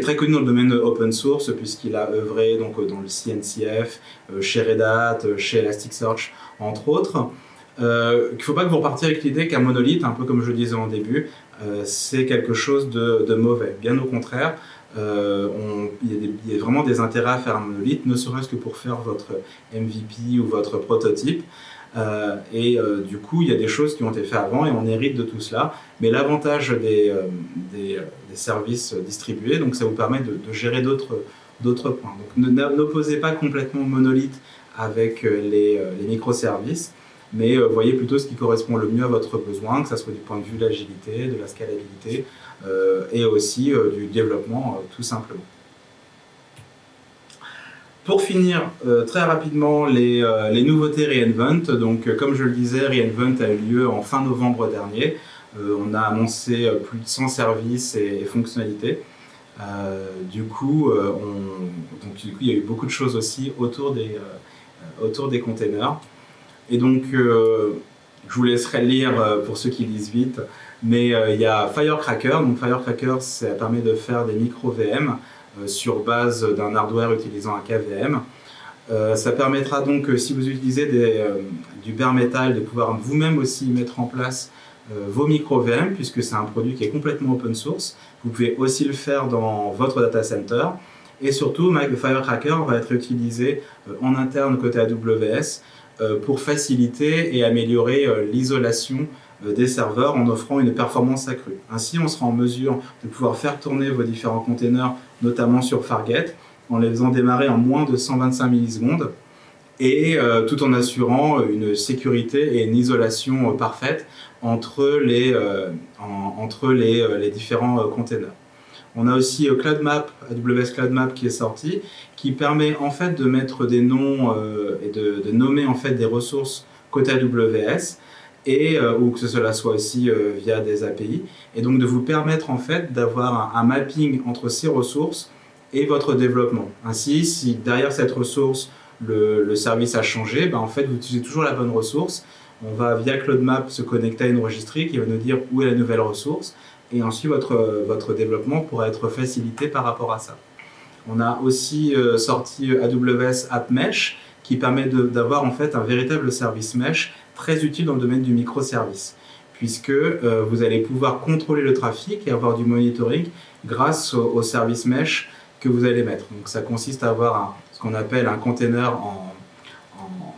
très connu dans le domaine open source puisqu'il a œuvré donc, dans le CNCF, chez Red Hat, chez Elasticsearch entre autres. Il ne faut pas que vous repartiez avec l'idée qu'un monolithe, un peu comme je le disais en début, c'est quelque chose de mauvais. Bien au contraire, il y a vraiment des intérêts à faire un monolithe, ne serait-ce que pour faire votre MVP ou votre prototype. Du coup, il y a des choses qui ont été faites avant et on hérite de tout cela. Mais l'avantage des services distribués, donc ça vous permet de gérer d'autres points. Donc n'opposez pas complètement monolithe avec les microservices, mais voyez plutôt ce qui correspond le mieux à votre besoin, que ce soit du point de vue de l'agilité, de la scalabilité et aussi du développement tout simplement. Pour finir, très rapidement, les nouveautés re:Invent. Donc, comme je le disais, re:Invent a eu lieu en fin novembre dernier. On a annoncé plus de 100 services et fonctionnalités. Du coup, il y a eu beaucoup de choses aussi autour des containers. Et donc, je vous laisserai lire pour ceux qui lisent vite. Mais il y a Firecracker. Donc, Firecracker, ça permet de faire des micro-VM sur base d'un hardware utilisant un KVM. Ça permettra donc, si vous utilisez du bare metal, de pouvoir vous-même aussi mettre en place vos micro-VM, puisque c'est un produit qui est complètement open source. Vous pouvez aussi le faire dans votre data center. Et surtout, Firecracker va être utilisé en interne côté AWS pour faciliter et améliorer l'isolation des serveurs en offrant une performance accrue. Ainsi, on sera en mesure de pouvoir faire tourner vos différents containers, notamment sur Fargate, en les faisant démarrer en moins de 125 millisecondes et tout en assurant une sécurité et une isolation parfaite entre les différents containers. On a aussi CloudMap, AWS CloudMap qui est sorti, qui permet en fait de mettre des noms et de nommer en fait des ressources côté AWS et ou que cela soit aussi via des API, et donc de vous permettre en fait d'avoir un mapping entre ces ressources et votre développement. Ainsi, si derrière cette ressource le service a changé, en fait vous utilisez toujours la bonne ressource. On va via CloudMap se connecter à une registry qui va nous dire où est la nouvelle ressource, et ensuite votre développement pourra être facilité par rapport à ça. On a aussi sorti AWS App Mesh qui permet d'avoir en fait un véritable service mesh très utile dans le domaine du microservice, puisque vous allez pouvoir contrôler le trafic et avoir du monitoring grâce au service mesh que vous allez mettre. Donc ça consiste à avoir ce qu'on appelle un container en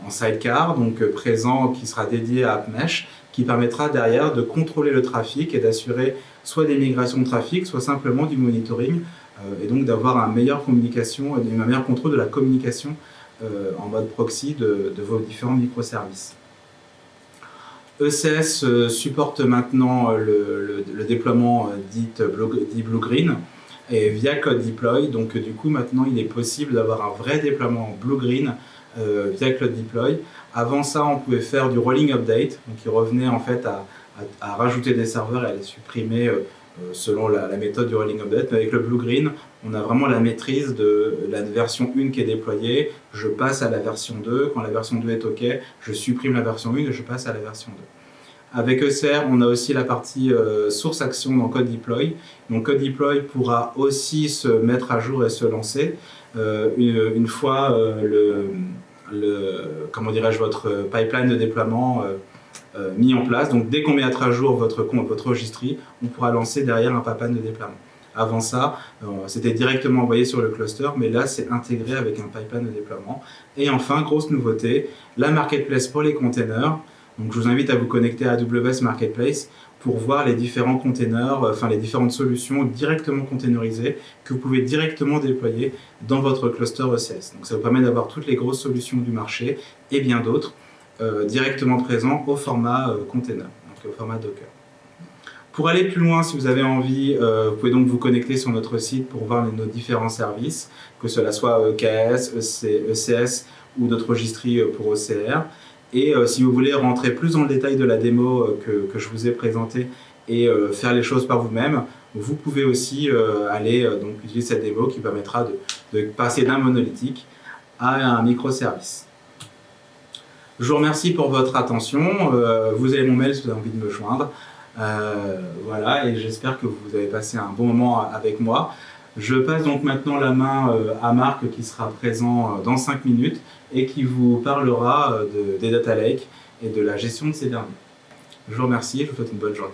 sidecar, donc présent, qui sera dédié à AppMesh, qui permettra derrière de contrôler le trafic et d'assurer soit des migrations de trafic, soit simplement du monitoring, et donc d'avoir une meilleure communication, un meilleur contrôle de la communication en mode proxy de vos différents microservices. ECS supporte maintenant le déploiement dit Blue-Green et via Code Deploy, donc du coup maintenant il est possible d'avoir un vrai déploiement Blue-Green via Cloud Deploy. Avant ça, on pouvait faire du rolling update, donc il revenait en fait à rajouter des serveurs et à les supprimer selon la méthode du rolling update. Mais avec le Blue-Green, on a vraiment la maîtrise de la version 1 qui est déployée, je passe à la version 2, quand la version 2 est OK, je supprime la version 1 et je passe à la version 2. Avec ECR, on a aussi la partie source action dans Code Deploy. Donc Code Deploy pourra aussi se mettre à jour et se lancer une fois votre pipeline de déploiement mis en place. Donc dès qu'on met à jour votre registry, on pourra lancer derrière un pipeline de déploiement. Avant ça, c'était directement envoyé sur le cluster, mais là c'est intégré avec un pipeline de déploiement. Et enfin, grosse nouveauté, la marketplace pour les containers. Donc je vous invite à vous connecter à AWS Marketplace pour voir les différents containers, les différentes solutions directement containerisées que vous pouvez directement déployer dans votre cluster ECS. Donc ça vous permet d'avoir toutes les grosses solutions du marché et bien d'autres directement présents au format container, donc au format Docker. Pour aller plus loin, si vous avez envie, vous pouvez donc vous connecter sur notre site pour voir nos différents services, que cela soit EKS, ECS ou notre registry pour OCR. Et si vous voulez rentrer plus dans le détail de la démo que je vous ai présentée et faire les choses par vous-même, vous pouvez aussi aller donc utiliser cette démo qui permettra de passer d'un monolithique à un microservice. Je vous remercie pour votre attention. Vous avez mon mail si vous avez envie de me joindre. Voilà, et j'espère que vous avez passé un bon moment avec moi. Je passe donc maintenant la main à Marc qui sera présent dans 5 minutes et qui vous parlera des data lakes et de la gestion de ces derniers. Je vous remercie et je vous souhaite une bonne journée.